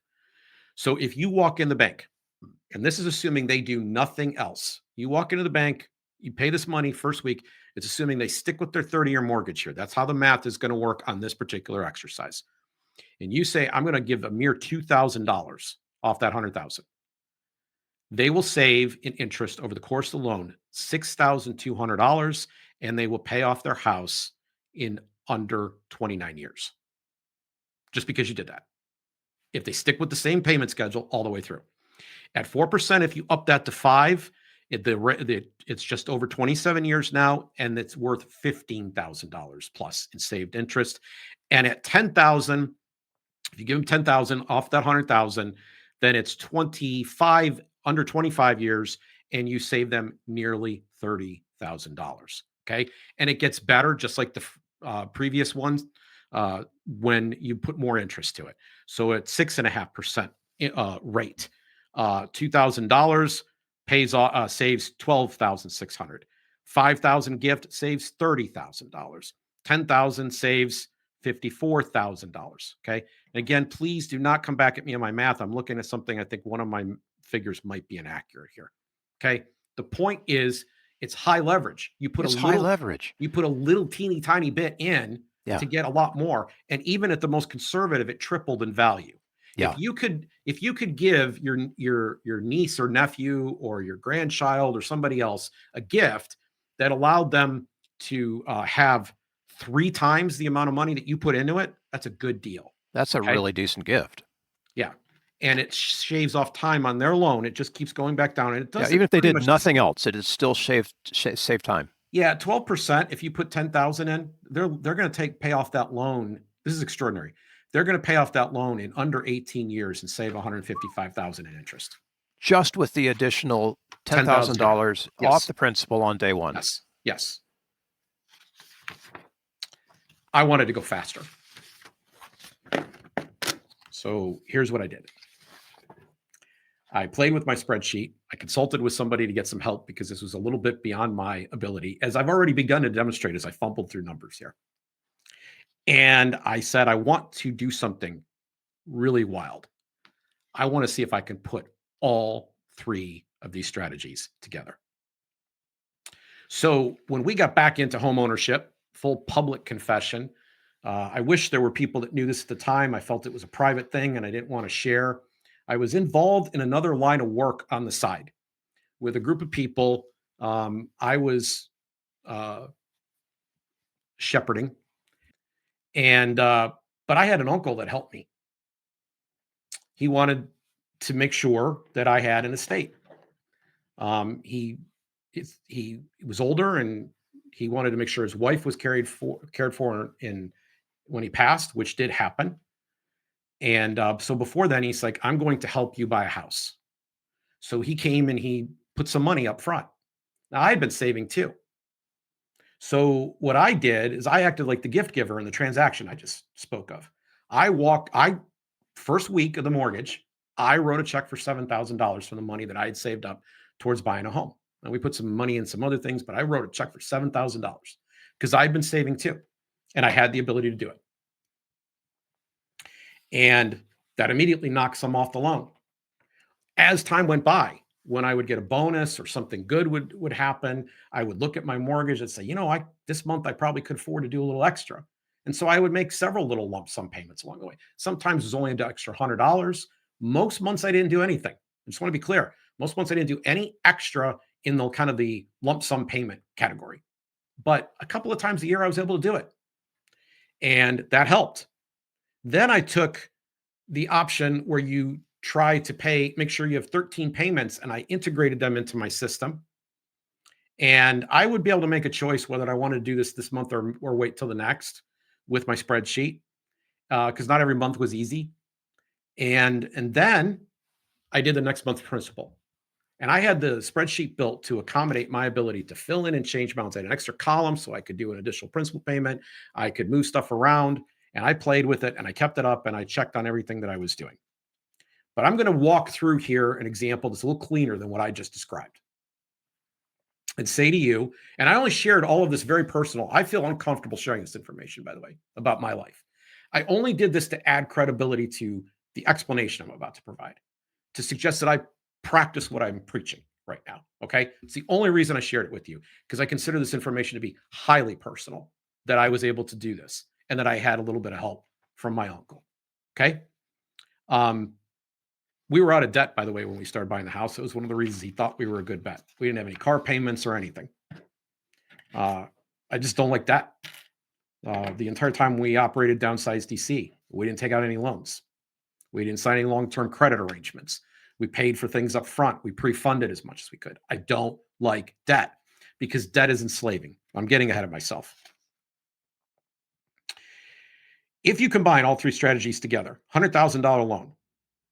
So if you walk in the bank, and this is assuming they do nothing else, you walk into the bank, you pay this money first week, it's assuming they stick with their 30-year mortgage here. That's how the math is going to work on this particular exercise. And you say, I'm going to give a mere $2,000 off that $100,000. They will save in interest over the course of the loan $6,200, and they will pay off their house in under 29 years. Just because you did that. If they stick with the same payment schedule all the way through. At 4%, if you up that to 5%, it's just over 27 years now, and it's worth $15,000 plus in saved interest. And at 10,000, if you give them 10,000 off that 100,000, then it's under 25 years, and you save them nearly $30,000. Okay, and it gets better, just like the previous ones, when you put more interest to it. So at 6.5% rate, $2,000 pays saves $12,600. 5,000 gift saves $30,000. 10,000 saves $54,000. Okay. And again, please do not come back at me on my math. I'm looking at something. I think one of my figures might be inaccurate here. Okay. The point is, it's high leverage. You put high leverage. You put a little teeny tiny bit in to get a lot more. And even at the most conservative, it tripled in value. Yeah. If you could give your niece or nephew or your grandchild or somebody else a gift that allowed them to have 3 times the amount of money that you put into it, that's a good deal. That's a really decent gift. Yeah. And it shaves off time on their loan. It just keeps going back down. And it does. Even if they did nothing else, it is still save time. Yeah, 12%. If you put 10,000 in, they're going to pay off that loan. This is extraordinary. They're going to pay off that loan in under 18 years and save $155,000 in interest. Just with the additional $10,000 off the principal on day one. Yes. Yes. I wanted to go faster. So here's what I did. I played with my spreadsheet. I consulted with somebody to get some help because this was a little bit beyond my ability, as I've already begun to demonstrate as I fumbled through numbers here. And I said, I want to do something really wild. I want to see if I can put all 3 of these strategies together. So when we got back into home ownership, full public confession, I wish there were people that knew this at the time. I felt it was a private thing and I didn't want to share. I was involved in another line of work on the side with a group of people. I was shepherding, and but I had an uncle that helped me. He wanted to make sure that I had an estate. He was older, and he wanted to make sure his wife was cared for in when he passed, which did happen. And so before then, he's like, I'm going to help you buy a house. So he came and he put some money up front. Now, I had been saving too. So what I did is I acted like the gift giver in the transaction I just spoke of. First week of the mortgage, I wrote a check for $7,000 for the money that I had saved up towards buying a home. And we put some money in some other things, but I wrote a check for $7,000 because I'd been saving too. And I had the ability to do it. And that immediately knocked some off the loan. as time went by, when I would get a bonus or something good would happen, I would look at my mortgage and say, this month I probably could afford to do a little extra. And so I would make several little lump sum payments along the way. Sometimes it was only an extra $100. Most months I didn't do anything. I just want to be clear. Most months I didn't do any extra in the kind of the lump sum payment category. But a couple of times a year I was able to do it. And that helped. Then I took the option where you try to make sure you have 13 payments, and I integrated them into my system. And I would be able to make a choice whether I wanted to do this month or wait till the next with my spreadsheet, because not every month was easy. And then I did the next month's principal. And I had the spreadsheet built to accommodate my ability to fill in and change amounts. I had an extra column so I could do an additional principal payment. I could move stuff around, and I played with it, and I kept it up, and I checked on everything that I was doing. But I'm going to walk through here an example that's a little cleaner than what I just described. And say to you, and I only shared all of this very personal. I feel uncomfortable sharing this information, by the way, about my life. I only did this to add credibility to the explanation I'm about to provide, to suggest that I practice what I'm preaching right now. Okay. It's the only reason I shared it with you, because I consider this information to be highly personal, that I was able to do this and that I had a little bit of help from my uncle. Okay. We were out of debt, by the way, when we started buying the house. It was one of the reasons he thought we were a good bet. We didn't have any car payments or anything. I just don't like that. The entire time we operated downsized DC, we didn't take out any loans. We didn't sign any long-term credit arrangements. We paid for things up front. We pre-funded as much as we could. I don't like debt because debt is enslaving. I'm getting ahead of myself. If you combine all three strategies together, $100,000 loan.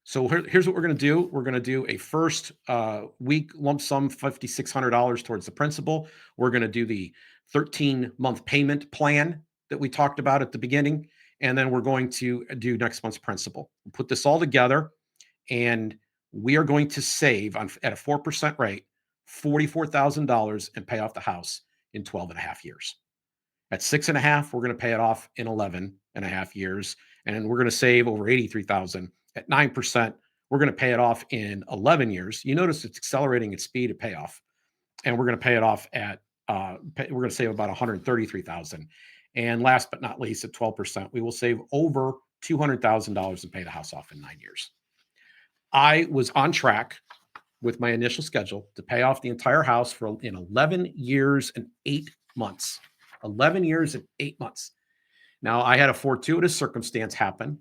So here's what we're going to do. We're going to do a first week lump sum, $5,600 towards the principal. We're going to do the 13-month payment plan that we talked about at the beginning. And then we're going to do next month's principal. We'll put this all together, and we are going to save at a 4% rate, $44,000 and pay off the house in 12 and a half years. At 6.5, we're going to pay it off in 11 and a half years. And we're going to save over $83,000. At 9%, we're going to pay it off in 11 years. You notice it's accelerating its speed of payoff. And we're going to pay it off at, we're going to save about $133,000. And last but not least, at 12%, we will save over $200,000 and pay the house off in 9 years. I was on track with my initial schedule to pay off the entire house in 11 years and 8 months. 11 years and 8 months. Now, I had a fortuitous circumstance happen.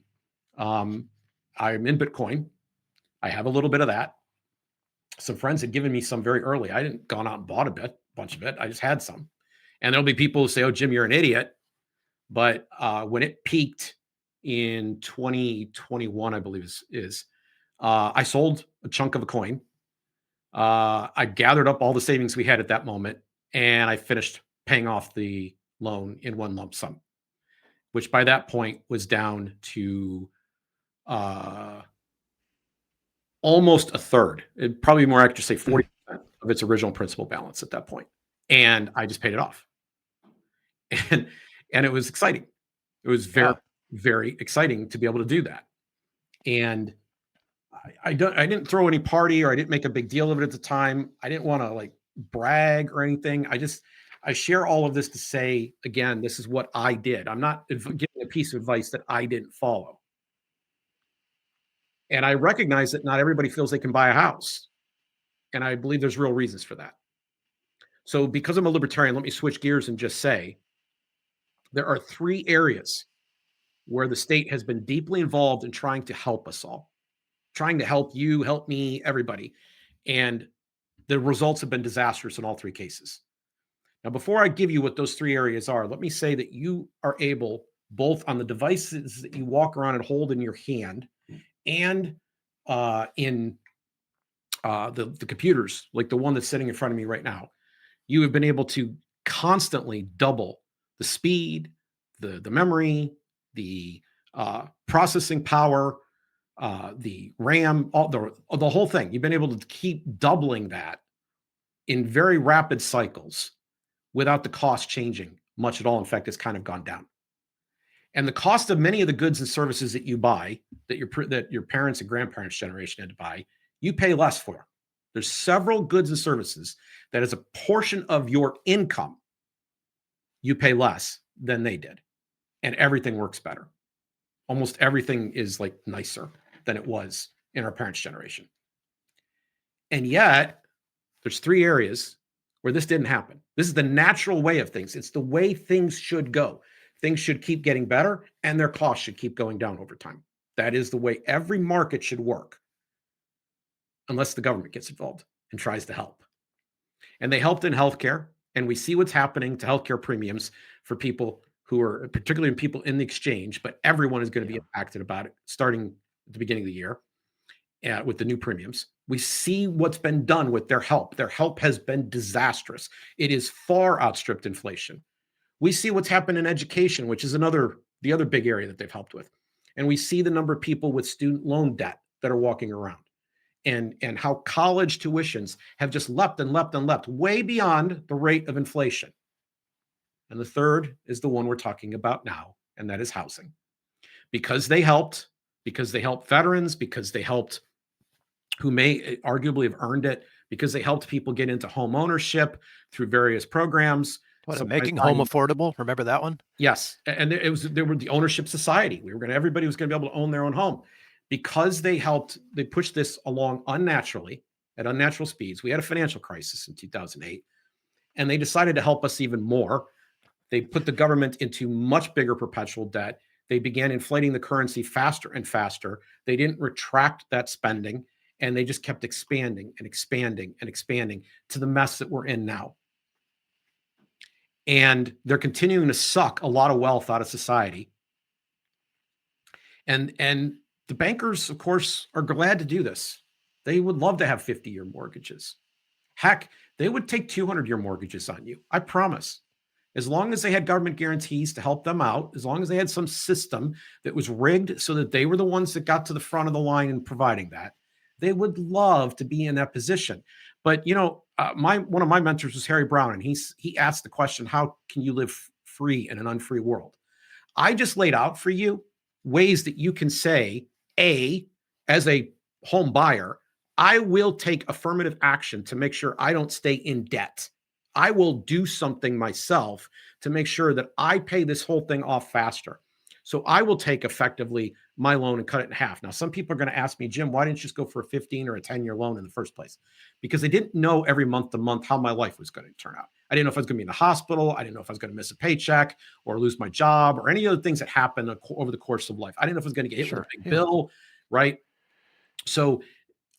I'm in Bitcoin. I have a little bit of that. Some friends had given me some very early. I didn't gone out and bought a bunch of it. I just had some. And there'll be people who say, "Oh, Jim, you're an idiot." But when it peaked in 2021, I believe I sold a chunk of a coin. I gathered up all the savings we had at that moment, and I finished paying off the loan in one lump sum, which by that point was down to almost a third. It'd probably be more accurate to say 40% of its original principal balance at that point. And I just paid it off. And it was exciting. It was very, very exciting to be able to do that. And I didn't throw any party, or I didn't make a big deal of it at the time. I didn't want to brag or anything. I share all of this to say, again, this is what I did. I'm not giving a piece of advice that I didn't follow. And I recognize that not everybody feels they can buy a house. And I believe there's real reasons for that. So because I'm a libertarian, let me switch gears and just say there are 3 areas where the state has been deeply involved in trying to help us all, trying to help you, help me, everybody. And the results have been disastrous in all 3 cases. Now, before I give you what those 3 areas are, let me say that you are able, both on the devices that you walk around and hold in your hand, and in the computers, like the one that's sitting in front of me right now, you have been able to constantly double the speed, the memory, the processing power, the RAM, the whole thing. You've been able to keep doubling that in very rapid cycles without the cost changing much at all. In fact, it's kind of gone down. And the cost of many of the goods and services that you buy, that your parents and grandparents' generation had to buy, you pay less for. There's several goods and services that as a portion of your income, you pay less than they did. And everything works better. Almost everything is like nicer than it was in our parents' generation. And yet, there's 3 areas where this didn't happen. This is the natural way of things. It's the way things should go. Things should keep getting better, and their costs should keep going down over time. That is the way every market should work, unless the government gets involved and tries to help. And they helped in healthcare, and we see what's happening to healthcare premiums for people who are, particularly people in the exchange, but everyone is going to be impacted about it starting at the beginning of the year with the new premiums. We see what's been done with their help. Their help has been disastrous. It is far outstripped inflation. We see what's happened in education, which is the other big area that they've helped with. And we see the number of people with student loan debt that are walking around, and how college tuitions have just leapt and leapt and leapt way beyond the rate of inflation. And the third is the one we're talking about now, and that is housing. Because they helped veterans, because they helped who may arguably have earned it, because they helped people get into home ownership through various programs. Making home affordable. Remember that one? Yes. And there were the ownership society. Everybody was going to be able to own their own home. Because they pushed this along unnaturally, at unnatural speeds. We had a financial crisis in 2008, and they decided to help us even more. They put the government into much bigger perpetual debt. They began inflating the currency faster and faster. They didn't retract that spending, and they just kept expanding and expanding and expanding to the mess that we're in now. And they're continuing to suck a lot of wealth out of society. And the bankers, of course, are glad to do this. They would love to have 50-year mortgages. Heck, they would take 200-year mortgages on you. I promise. As long as they had government guarantees to help them out, as long as they had some system that was rigged so that they were the ones that got to the front of the line in providing that, they would love to be in that position. But, one of my mentors was Harry Brown, and he asked the question, how can you live free in an unfree world? I just laid out for you ways that you can say, as a home buyer, I will take affirmative action to make sure I don't stay in debt. I will do something myself to make sure that I pay this whole thing off faster. So I will take effectively my loan and cut it in half. Now, some people are going to ask me, Jim, why didn't you just go for a 15 or a 10-year loan in the first place? Because I didn't know every month to month how my life was going to turn out. I didn't know if I was going to be in the hospital. I didn't know if I was going to miss a paycheck or lose my job or any other things that happen over the course of life. I didn't know if I was going to get hit with a big bill, right? So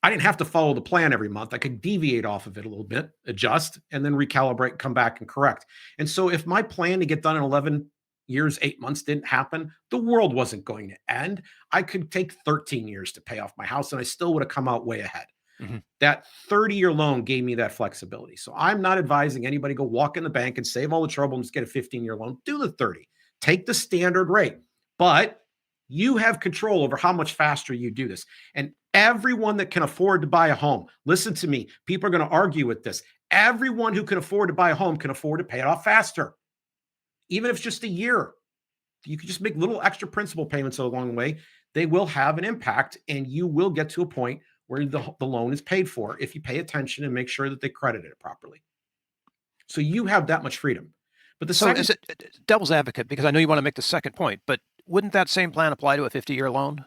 I didn't have to follow the plan every month. I could deviate off of it a little bit, adjust, and then recalibrate, come back and correct. And so if my plan to get done in 11 years, 8 months didn't happen, the world wasn't going to end. I could take 13 years to pay off my house, and I still would have come out way ahead. Mm-hmm. That 30-year loan gave me that flexibility. So I'm not advising anybody go walk in the bank and save all the trouble and just get a 15-year loan. Do the 30. Take the standard rate. But you have control over how much faster you do this. And everyone that can afford to buy a home, listen to me, people are going to argue with this. Everyone who can afford to buy a home can afford to pay it off faster. Even if it's just a year, you can just make little extra principal payments along the way. They will have an impact, and you will get to a point where the loan is paid for if you pay attention and make sure that they credit it properly. So you have that much freedom. But is it devil's advocate, because I know you want to make the second point, but wouldn't that same plan apply to a 50-year loan?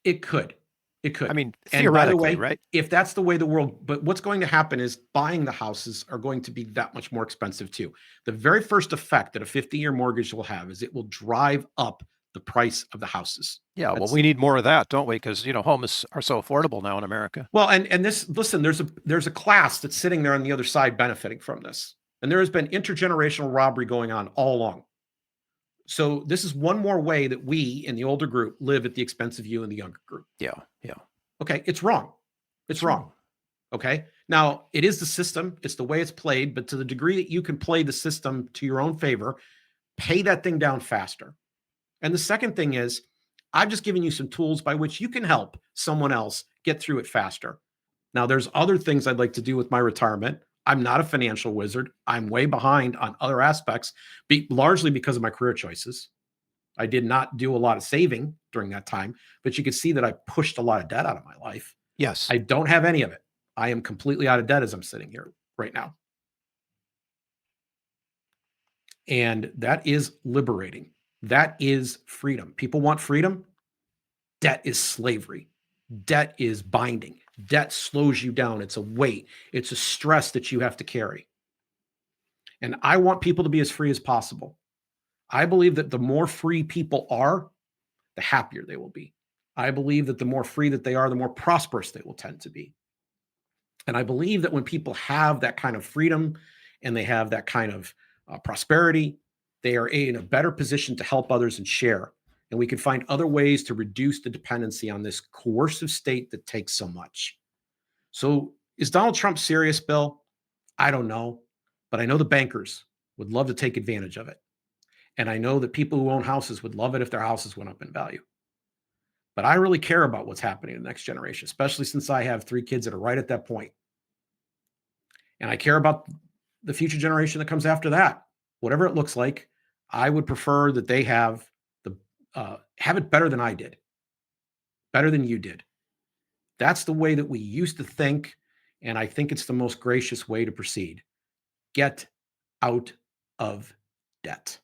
It could. It could. I mean, theoretically, right? If that's the way the world, but what's going to happen is buying the houses are going to be that much more expensive too. The very first effect that a 50-year mortgage will have is it will drive up the price of the houses. Yeah, well, we need more of that, don't we? Because, homes are so affordable now in America. Well, and this, listen, there's a class that's sitting there on the other side benefiting from this. And there has been intergenerational robbery going on all along. So this is one more way that we in the older group live at the expense of you in the younger group. Yeah. Okay, it's wrong. It's wrong. Okay. Now, it is the system. It's the way it's played. But to the degree that you can play the system to your own favor, pay that thing down faster. And the second thing is, I've just given you some tools by which you can help someone else get through it faster. Now, there's other things I'd like to do with my retirement. I'm not a financial wizard. I'm way behind on other aspects, largely because of my career choices. I did not do a lot of saving during that time, but you could see that I pushed a lot of debt out of my life. Yes. I don't have any of it. I am completely out of debt as I'm sitting here right now. And that is liberating. That is freedom. People want freedom. Debt is slavery. Debt is binding. Debt slows you down. It's a weight. It's a stress that you have to carry. And I want people to be as free as possible. I believe that the more free people are, the happier they will be. I believe that the more free that they are, the more prosperous they will tend to be. And I believe that when people have that kind of freedom and they have that kind of prosperity, they are in a better position to help others and share. And we can find other ways to reduce the dependency on this coercive state that takes so much. So is Donald Trump serious, Bill? I don't know. But I know the bankers would love to take advantage of it. And I know that people who own houses would love it if their houses went up in value. But I really care about what's happening in the next generation, especially since I have 3 kids that are right at that point. And I care about the future generation that comes after that. Whatever it looks like, I would prefer that they have it better than I did, better than you did. That's the way that we used to think, and I think it's the most gracious way to proceed. Get out of debt.